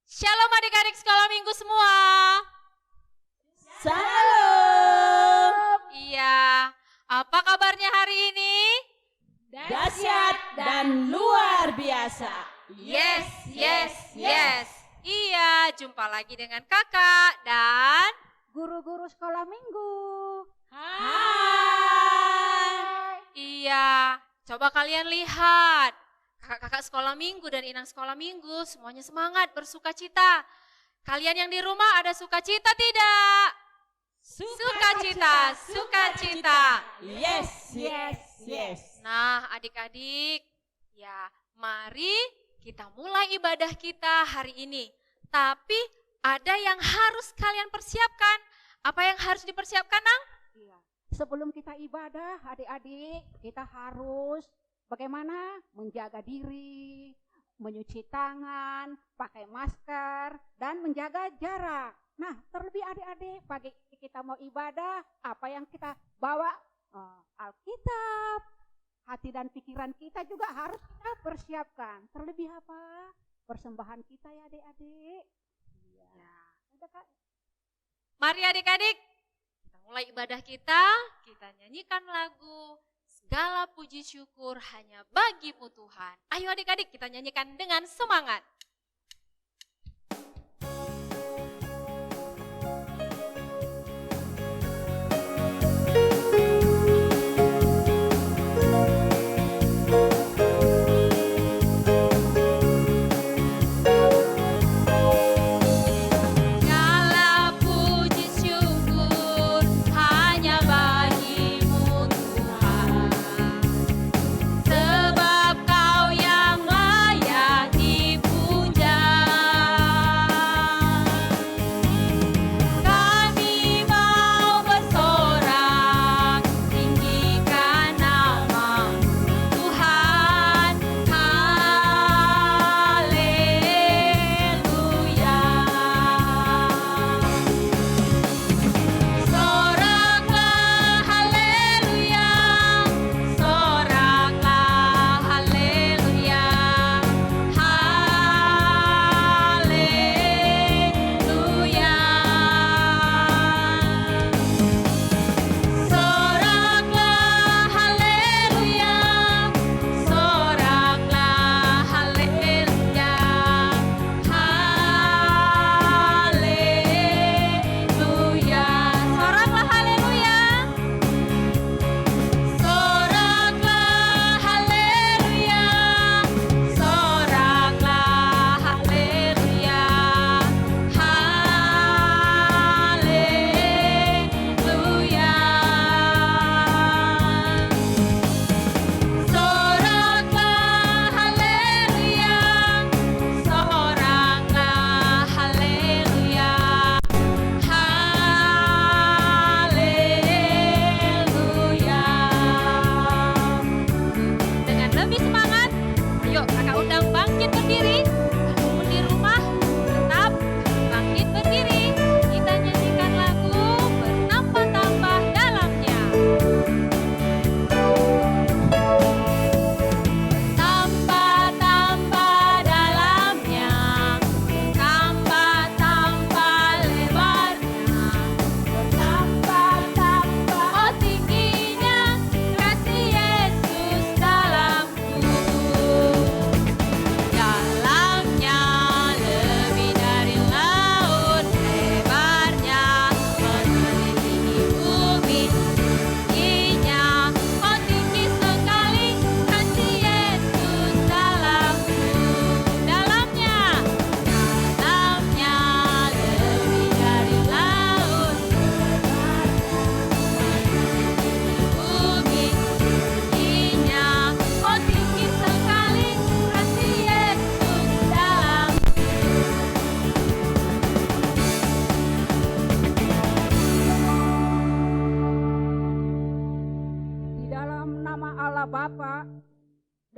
Shalom adik-adik sekolah minggu semua. Salam. Iya, apa kabarnya hari ini? Dahsyat dan luar biasa. Yes, yes, yes. Iya, jumpa lagi dengan kakak dan guru-guru sekolah minggu. Hai. iya, coba kalian lihat. Kakak-kakak sekolah minggu dan inang sekolah minggu semuanya semangat bersukacita. Kalian yang di rumah ada sukacita tidak? Sukacita, sukacita. Yes, yes, yes. Nah adik-adik, ya mari kita mulai ibadah kita hari ini. Tapi ada yang harus kalian persiapkan. Apa yang harus dipersiapkan, Nang? Iya. Sebelum kita ibadah, adik-adik, kita harus bagaimana menjaga diri, mencuci tangan, pakai masker, dan menjaga jarak. Nah, terlebih adik-adik, pagi kita mau ibadah, apa yang kita bawa? Alkitab. Hati dan pikiran kita juga harus kita persiapkan. Terlebih apa? Persembahan kita ya adik-adik. Iya. Udah, Kak. Mari adik-adik, kita mulai ibadah kita nyanyikan lagu Segala Puji Syukur Hanya Bagimu Tuhan. Ayo adik-adik kita nyanyikan dengan semangat.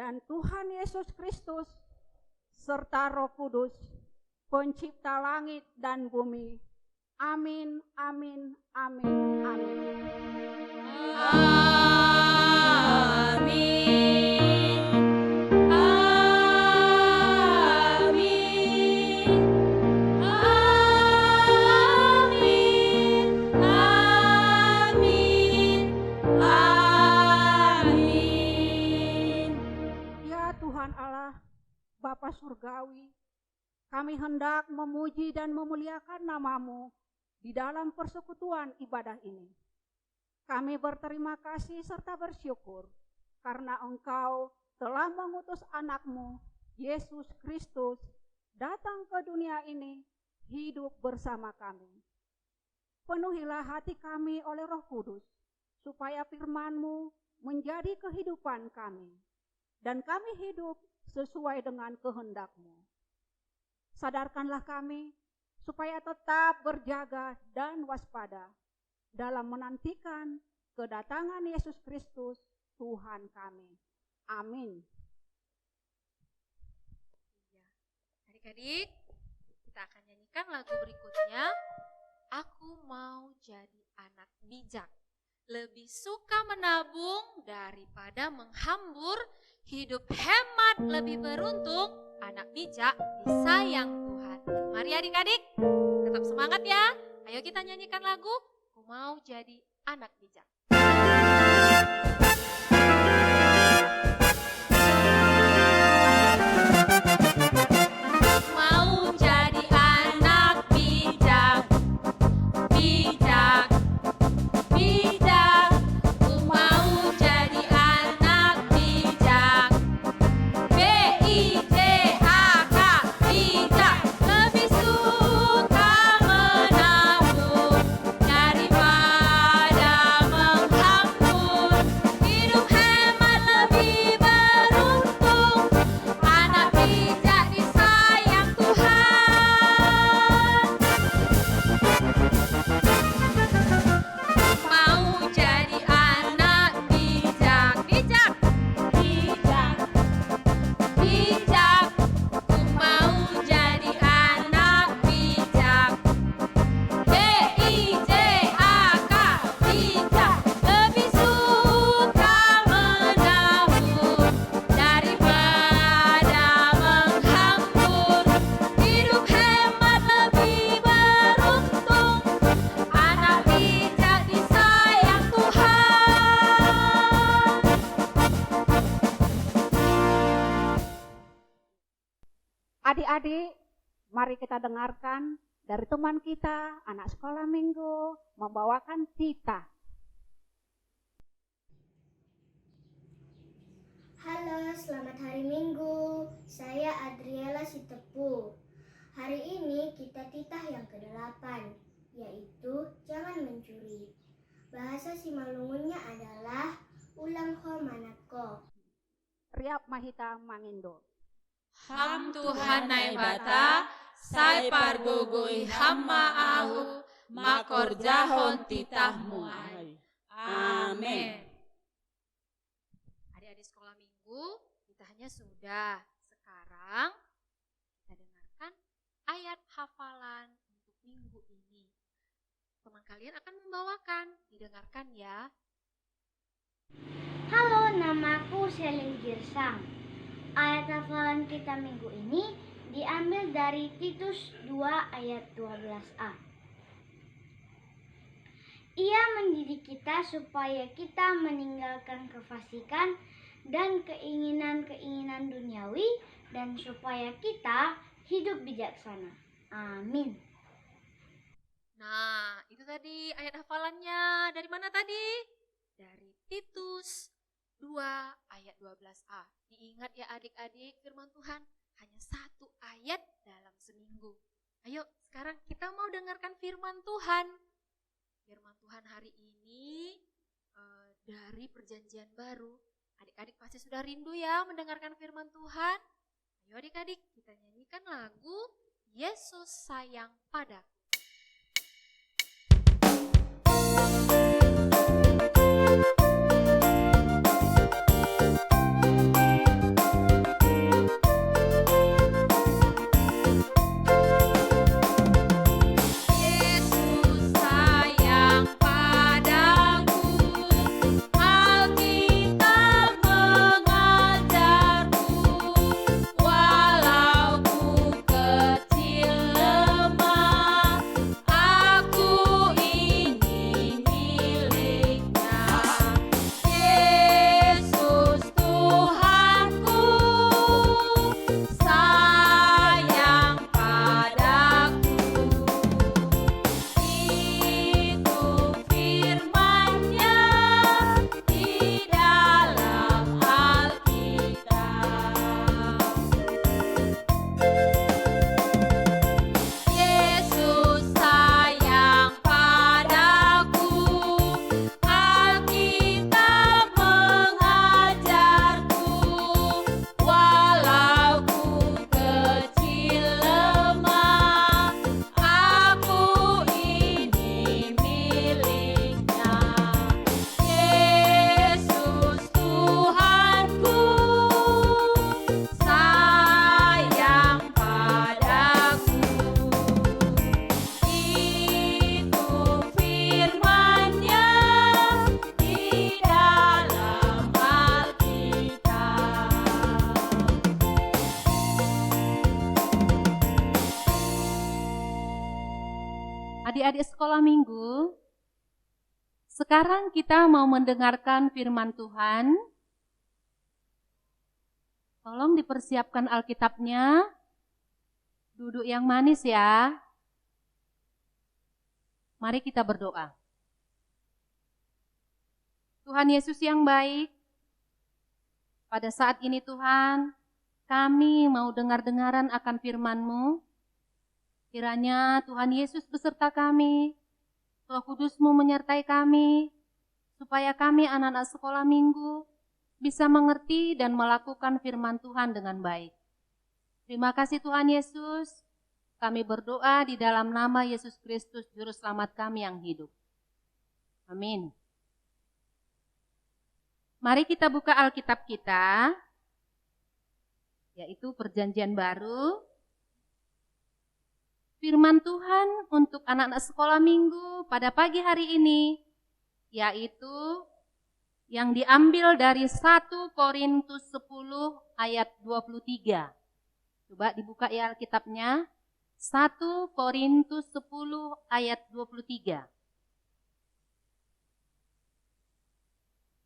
Dan Tuhan Yesus Kristus serta Roh Kudus, pencipta langit dan bumi. Amin, amin, amin, amin. Amin. Amin. Bapa Surgawi, kami hendak memuji dan memuliakan nama-Mu di dalam persekutuan ibadah ini. Kami berterima kasih serta bersyukur karena Engkau telah mengutus anak-Mu, Yesus Kristus, datang ke dunia ini hidup bersama kami. Penuhilah hati kami oleh Roh Kudus, supaya firman-Mu menjadi kehidupan kami, dan kami hidup sesuai dengan kehendak-Mu. Sadarkanlah kami supaya tetap berjaga dan waspada dalam menantikan kedatangan Yesus Kristus, Tuhan kami. Amin. Adik-adik, kita akan nyanyikan lagu berikutnya. Aku mau jadi anak bijak. Lebih suka menabung daripada menghambur, hidup hemat lebih beruntung, anak bijak disayang Tuhan. Mari adik-adik, tetap semangat ya. Ayo kita nyanyikan lagu, Aku mau jadi anak bijak. Mau jadi anak bijak, bijak, bijak. Ku mau jadi anak bijak. B-I-J-A-K, bijak. Lebih suka menabung daripada menghambur. Hidup hemat lebih beruntung. Anak bijak disayang Tuhan. Mau jadi anak bijak, bijak, bijak, bijak. Ku mau jadi anak bijak. B-I-J-A-K, bijak. Lebih suka menabung daripada menghambur. Hidup hemat lebih beruntung. Anak bijak disayang Tuhan. Adik-adik, mari kita dengarkan dari teman kita, anak sekolah minggu, membawakan Tita. Halo, selamat hari Minggu. Saya Adriela Sitepu. Hari ini kita titah yang ke-8, yaitu jangan mencuri. Bahasa Simalungunnya adalah ulang ho manako. Riap Mahita Mangindo. Ham Tuhan nai bata, sai pargogoi hamma ahu, makor jahon titahmu ai. Amin. Adik-adik sekolah minggu, ditanya sudah. Sekarang kita dengarkan ayat hafalan untuk minggu ini. Teman kalian akan membawakan, didengarkan ya. Halo, namaku Selin Girsang. Ayat hafalan kita minggu ini diambil dari Titus 2 ayat 12a. Ia mendidik kita supaya kita meninggalkan kefasikan dan keinginan-keinginan duniawi dan supaya kita hidup bijaksana. Amin. Nah, itu tadi ayat hafalannya. Dari mana tadi? Dari Titus 2 ayat 12a. Diingat ya adik-adik, firman Tuhan hanya satu ayat dalam seminggu. Ayo sekarang kita mau dengarkan firman Tuhan. Firman Tuhan hari ini dari perjanjian baru. Adik-adik pasti sudah rindu ya mendengarkan firman Tuhan. Ayo adik-adik kita nyanyikan lagu Yesus Sayang Padaku. Yesus sayang padaku, Alkitab mengajarku, walau ku kecil lemah, Adik-adik sekolah minggu, sekarang kita mau mendengarkan firman Tuhan. Tolong dipersiapkan Alkitabnya. Duduk yang manis ya. Mari kita berdoa. Tuhan Yesus yang baik, pada saat ini Tuhan, kami mau dengar-dengaran akan firman-Mu. Kiranya Tuhan Yesus beserta kami, Roh Kudus-Mu menyertai kami, supaya kami anak-anak sekolah minggu bisa mengerti dan melakukan firman Tuhan dengan baik. Terima kasih Tuhan Yesus, kami berdoa di dalam nama Yesus Kristus, Juru Selamat kami yang hidup. Amin. Mari kita buka Alkitab kita, yaitu Perjanjian Baru. Firman Tuhan untuk anak-anak sekolah minggu pada pagi hari ini, yaitu yang diambil dari 1 Korintus 10 ayat 23. Coba dibuka ya Alkitabnya, 1 Korintus 10 ayat 23.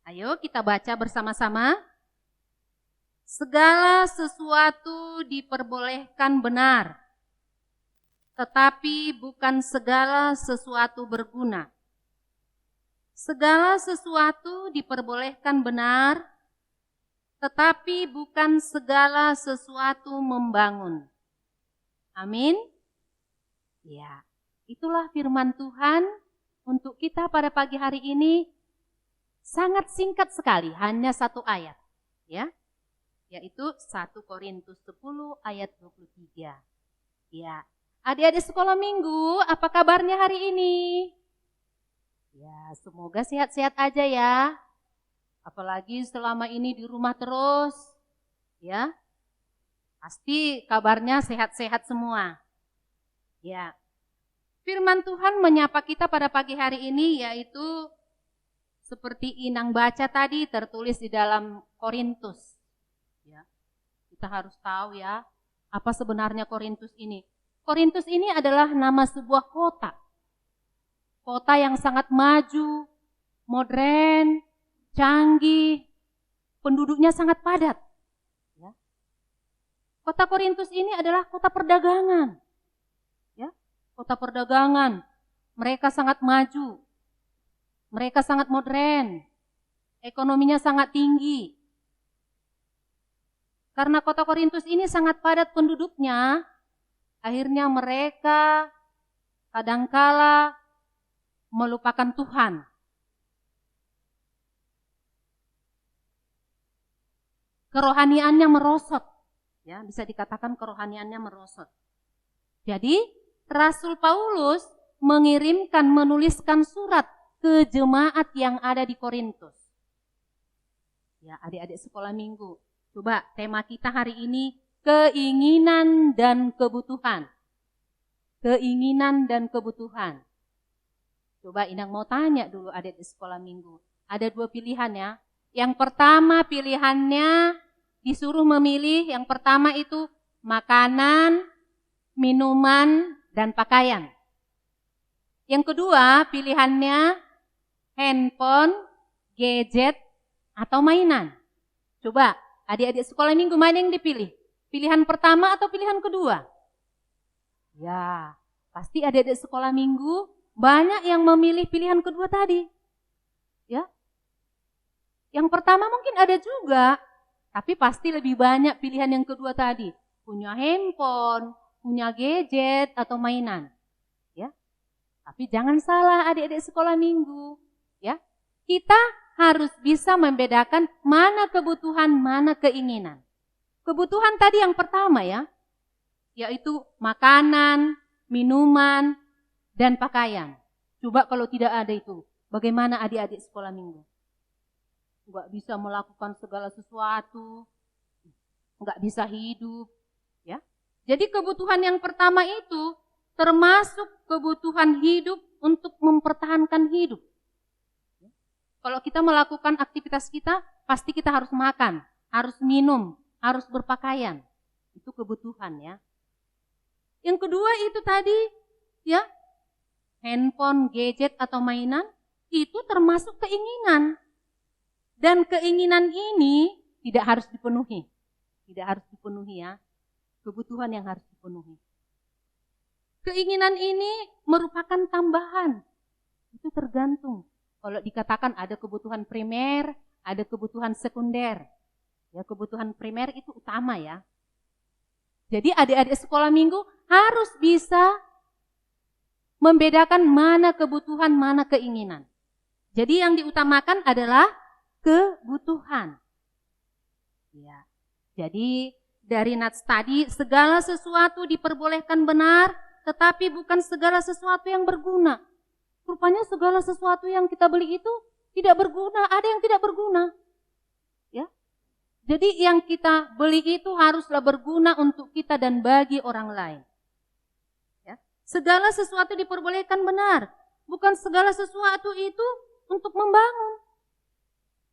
Ayo kita baca bersama-sama. Segala sesuatu diperbolehkan benar, tetapi bukan segala sesuatu berguna. Segala sesuatu diperbolehkan benar, tetapi bukan segala sesuatu membangun. Amin. Ya, itulah firman Tuhan untuk kita pada pagi hari ini. Sangat singkat sekali, hanya 1 ayat. Ya, yaitu 1 Korintus 10 ayat 23. Ya, adik-adik sekolah minggu, apa kabarnya hari ini? Ya, semoga sehat-sehat aja ya. Apalagi selama ini di rumah terus. Ya, pasti kabarnya sehat-sehat semua. Ya, firman Tuhan menyapa kita pada pagi hari ini, yaitu seperti Inang baca tadi, tertulis di dalam Korintus. Ya, kita harus tahu ya, apa sebenarnya Korintus ini. Korintus ini adalah nama sebuah kota. Kota yang sangat maju, modern, canggih, penduduknya sangat padat. Ya. Kota Korintus ini adalah kota perdagangan. Ya, kota perdagangan. Mereka sangat maju. Mereka sangat modern. Ekonominya sangat tinggi. Karena kota Korintus ini sangat padat penduduknya, akhirnya mereka kadangkala melupakan Tuhan. Kerohaniannya merosot. Ya, bisa dikatakan kerohaniannya merosot. Jadi, Rasul Paulus menuliskan surat ke jemaat yang ada di Korintus. Ya, adik-adik sekolah minggu. Coba tema kita hari ini, keinginan dan kebutuhan. Keinginan dan kebutuhan. Coba Inang mau tanya dulu adik di sekolah minggu. Ada 2 pilihan ya. Yang pertama pilihannya disuruh memilih, yang pertama itu makanan, minuman, dan pakaian. Yang kedua pilihannya handphone, gadget, atau mainan. Coba adik-adik sekolah minggu mana yang dipilih? Pilihan pertama atau pilihan kedua? Ya, pasti adik-adik sekolah minggu banyak yang memilih pilihan kedua tadi. Ya. Yang pertama mungkin ada juga, tapi pasti lebih banyak pilihan yang kedua tadi. Punya handphone, punya gadget atau mainan. Ya. Tapi jangan salah adik-adik sekolah minggu, ya. Kita harus bisa membedakan mana kebutuhan, mana keinginan. Kebutuhan tadi yang pertama ya, yaitu makanan, minuman, dan pakaian. Coba kalau tidak ada itu, bagaimana adik-adik sekolah minggu? Enggak bisa melakukan segala sesuatu, enggak bisa hidup. Ya. Jadi kebutuhan yang pertama itu termasuk kebutuhan hidup untuk mempertahankan hidup. Kalau kita melakukan aktivitas kita, pasti kita harus makan, harus minum, harus berpakaian. Itu kebutuhan ya. Yang kedua itu tadi, ya, handphone, gadget, atau mainan, itu termasuk keinginan. Dan keinginan ini tidak harus dipenuhi. Tidak harus dipenuhi ya. Kebutuhan yang harus dipenuhi. Keinginan ini merupakan tambahan. Itu tergantung. Kalau dikatakan ada kebutuhan primer, ada kebutuhan sekunder. Ya, kebutuhan primer itu utama ya. Jadi adik-adik sekolah minggu harus bisa membedakan mana kebutuhan, mana keinginan. Jadi yang diutamakan adalah kebutuhan. Ya. Jadi dari nats tadi, segala sesuatu diperbolehkan benar, tetapi bukan segala sesuatu yang berguna. Rupanya segala sesuatu yang kita beli itu tidak berguna, ada yang tidak berguna. Ya. Jadi yang kita beli itu haruslah berguna untuk kita dan bagi orang lain. Ya. Segala sesuatu diperbolehkan benar, bukan segala sesuatu itu untuk membangun.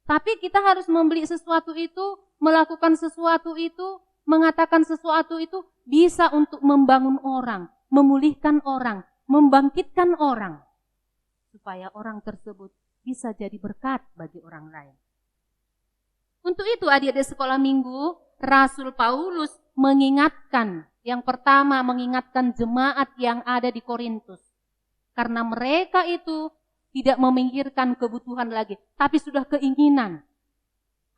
Tapi kita harus membeli sesuatu itu, melakukan sesuatu itu, mengatakan sesuatu itu bisa untuk membangun orang, memulihkan orang, membangkitkan orang. Supaya orang tersebut bisa jadi berkat bagi orang lain. Untuk itu adik-adik sekolah minggu, Rasul Paulus mengingatkan, yang pertama mengingatkan jemaat yang ada di Korintus. Karena mereka itu tidak memikirkan kebutuhan lagi, tapi sudah keinginan,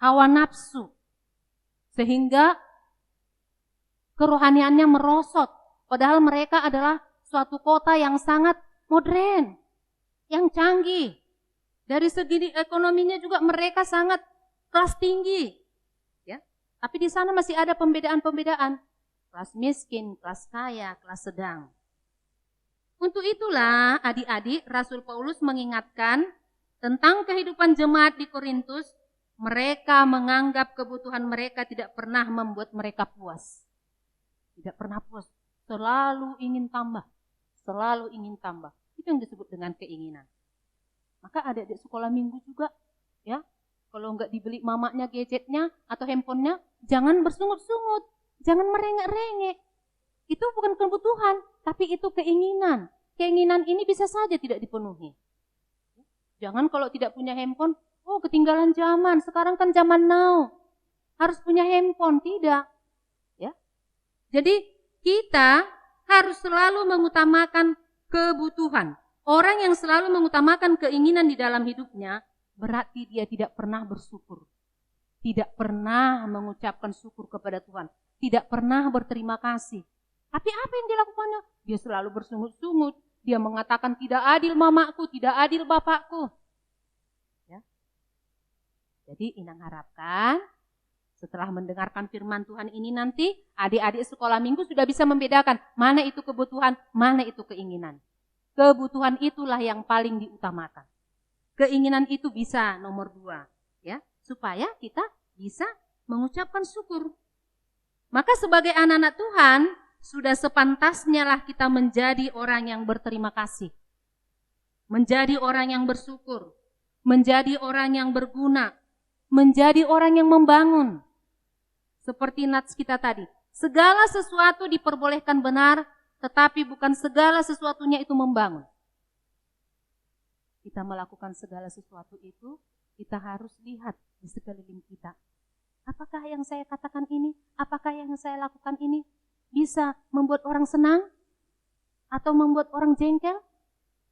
hawa nafsu. Sehingga kerohaniannya merosot. Padahal mereka adalah suatu kota yang sangat modern, yang canggih. Dari segi ekonominya juga mereka sangat kelas tinggi. Ya. Tapi di sana masih ada pembedaan-pembedaan. Kelas miskin, kelas kaya, kelas sedang. Untuk itulah adik-adik Rasul Paulus mengingatkan tentang kehidupan jemaat di Korintus. Mereka menganggap kebutuhan mereka tidak pernah membuat mereka puas. Tidak pernah puas. Selalu ingin tambah. Selalu ingin tambah. Itu yang disebut dengan keinginan. Maka adik-adik sekolah minggu juga, ya, kalau enggak dibeli mamanya gadgetnya atau handphonenya, jangan bersungut-sungut, jangan merengek-rengek. Itu bukan kebutuhan, tapi itu keinginan. Keinginan ini bisa saja tidak dipenuhi. Jangan kalau tidak punya handphone, oh ketinggalan zaman, sekarang kan zaman now. Harus punya handphone, tidak. Ya. Jadi kita harus selalu mengutamakan kebutuhan. Orang yang selalu mengutamakan keinginan di dalam hidupnya, berarti dia tidak pernah bersyukur. Tidak pernah mengucapkan syukur kepada Tuhan. Tidak pernah berterima kasih. Tapi apa yang dilakukannya? Dia selalu bersungut-sungut. Dia mengatakan tidak adil mamaku, tidak adil bapakku. Ya. Jadi Inang harapkan setelah mendengarkan firman Tuhan ini nanti, adik-adik sekolah minggu sudah bisa membedakan mana itu kebutuhan, mana itu keinginan. Kebutuhan itulah yang paling diutamakan. Keinginan itu bisa nomor 2, ya, supaya kita bisa mengucapkan syukur. Maka sebagai anak-anak Tuhan, sudah sepantasnya lah kita menjadi orang yang berterima kasih. Menjadi orang yang bersyukur. Menjadi orang yang berguna. Menjadi orang yang membangun. Seperti nats kita tadi. Segala sesuatu diperbolehkan benar, tetapi bukan segala sesuatunya itu membangun. Kita melakukan segala sesuatu itu, kita harus lihat di sekeliling kita. Apakah yang saya katakan ini? Apakah yang saya lakukan ini bisa membuat orang senang? Atau membuat orang jengkel?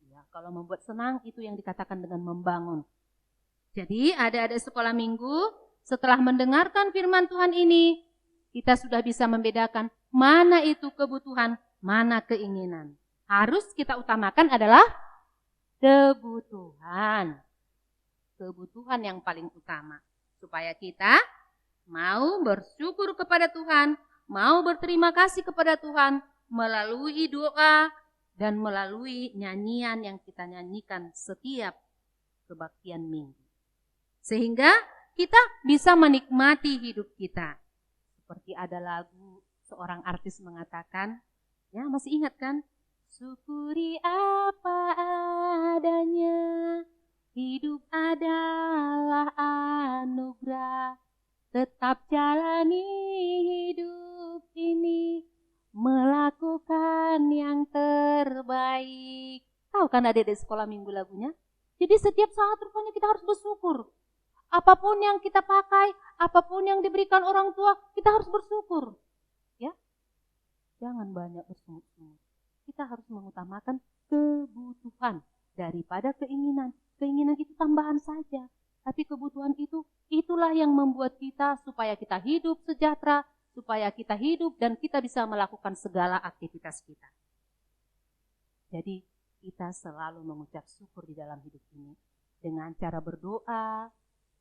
Ya, kalau membuat senang itu yang dikatakan dengan membangun. Jadi adik-adik sekolah minggu, setelah mendengarkan firman Tuhan ini, kita sudah bisa membedakan mana itu kebutuhan, mana keinginan. Harus kita utamakan adalah kebutuhan. Kebutuhan yang paling utama. Supaya kita mau bersyukur kepada Tuhan, mau berterima kasih kepada Tuhan melalui doa dan melalui nyanyian yang kita nyanyikan setiap kebaktian minggu. Sehingga kita bisa menikmati hidup kita. Seperti ada lagu seorang artis mengatakan, ya masih ingat kan? Syukuri apa adanya, hidup adalah anugerah. Tetap jalani hidup ini, melakukan yang terbaik. Tahu kan adik-adik sekolah minggu lagunya? Jadi setiap saat rupanya kita harus bersyukur. Apapun yang kita pakai, apapun yang diberikan orang tua, kita harus bersyukur. Ya, jangan banyak bersungut-sungut. Kita harus mengutamakan kebutuhan daripada keinginan. Keinginan itu tambahan saja. Tapi kebutuhan itu, itulah yang membuat kita supaya kita hidup sejahtera, supaya kita hidup dan kita bisa melakukan segala aktivitas kita. Jadi kita selalu mengucap syukur di dalam hidup ini. Dengan cara berdoa,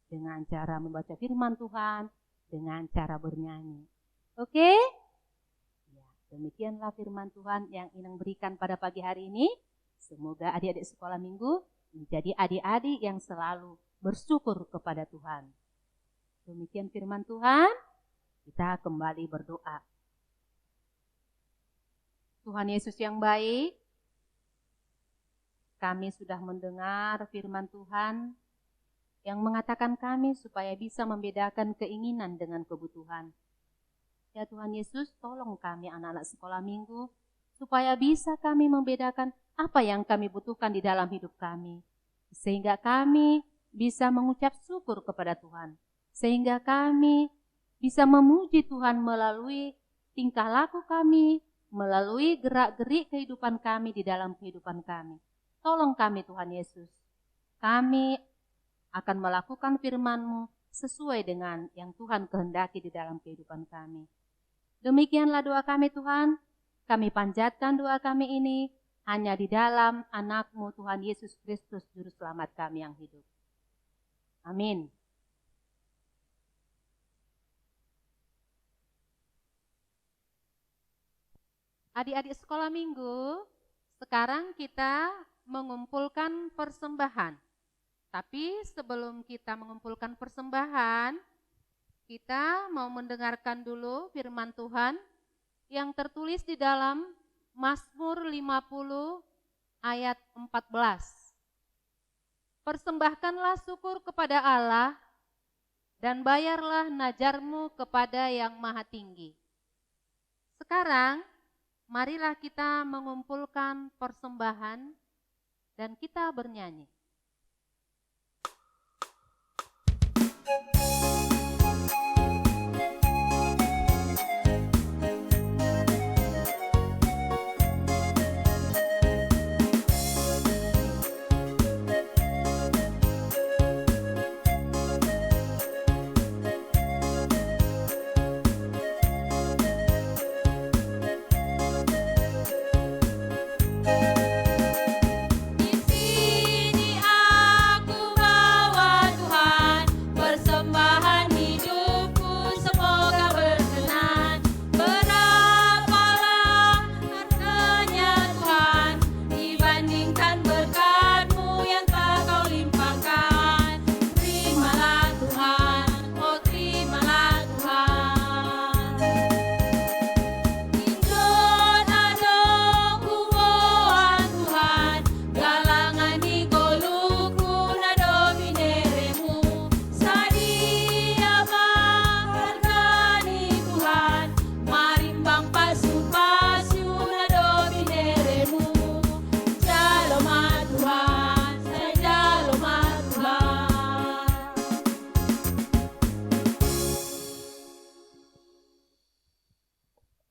dengan cara membaca firman Tuhan, dengan cara bernyanyi. Oke? Ya, demikianlah firman Tuhan yang Inang berikan pada pagi hari ini. Semoga adik-adik sekolah minggu menjadi adik-adik yang selalu bersyukur kepada Tuhan. Demikian firman Tuhan, kita kembali berdoa. Tuhan Yesus yang baik, kami sudah mendengar firman Tuhan yang mengatakan kami supaya bisa membedakan keinginan dengan kebutuhan. Ya Tuhan Yesus, tolong kami anak-anak sekolah minggu, supaya bisa kami membedakan apa yang kami butuhkan di dalam hidup kami. Sehingga kami bisa mengucap syukur kepada Tuhan. Sehingga kami bisa memuji Tuhan melalui tingkah laku kami, melalui gerak-gerik kehidupan kami di dalam kehidupan kami. Tolong kami Tuhan Yesus. Kami akan melakukan firman-Mu sesuai dengan yang Tuhan kehendaki di dalam kehidupan kami. Demikianlah doa kami Tuhan. Kami panjatkan doa kami ini hanya di dalam anak-Mu Tuhan Yesus Kristus Juru Selamat kami yang hidup. Amin. Adik-adik sekolah minggu, sekarang kita mengumpulkan persembahan. Tapi sebelum kita mengumpulkan persembahan, kita mau mendengarkan dulu firman Tuhan yang tertulis di dalam Mazmur 50 ayat 14. Persembahkanlah syukur kepada Allah dan bayarlah najarmu kepada yang maha tinggi. Sekarang, marilah kita mengumpulkan persembahan dan kita bernyanyi.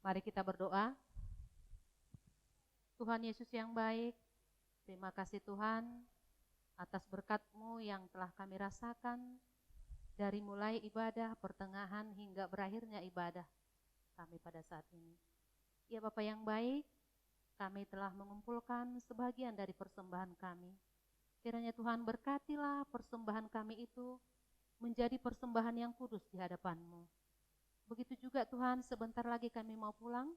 Mari kita berdoa. Tuhan Yesus yang baik, terima kasih Tuhan atas berkat-Mu yang telah kami rasakan dari mulai ibadah, pertengahan hingga berakhirnya ibadah kami pada saat ini. Ya Bapa yang baik, kami telah mengumpulkan sebagian dari persembahan kami. Kiranya Tuhan berkatilah persembahan kami itu menjadi persembahan yang kudus di hadapan-Mu. Begitu juga Tuhan, sebentar lagi kami mau pulang.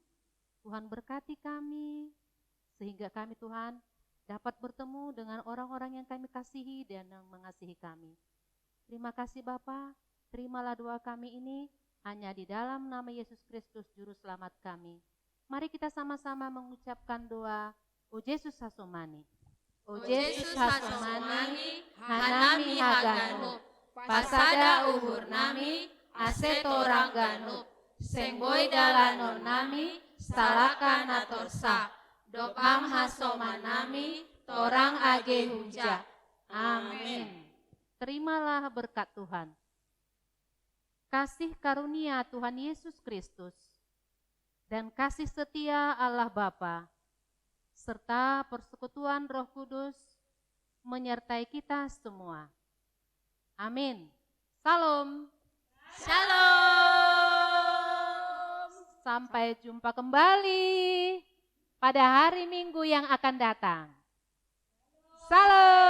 Tuhan berkati kami, sehingga kami Tuhan dapat bertemu dengan orang-orang yang kami kasihi dan yang mengasihi kami. Terima kasih Bapa, terimalah doa kami ini hanya di dalam nama Yesus Kristus Juru Selamat kami. Mari kita sama-sama mengucapkan doa, O Yesus Hasomani. O Yesus Hasomani, hanami haganu, pasada uhur nami, aseto rangganu, sengboi dalanon nami, salaka natorsa, dopam hasomanami, torang age huja. Amin. Terimalah berkat Tuhan. Kasih karunia Tuhan Yesus Kristus dan kasih setia Allah Bapa serta persekutuan Roh Kudus menyertai kita semua. Amin. Salam. Shalom. Sampai jumpa kembali pada hari Minggu yang akan datang. Salam.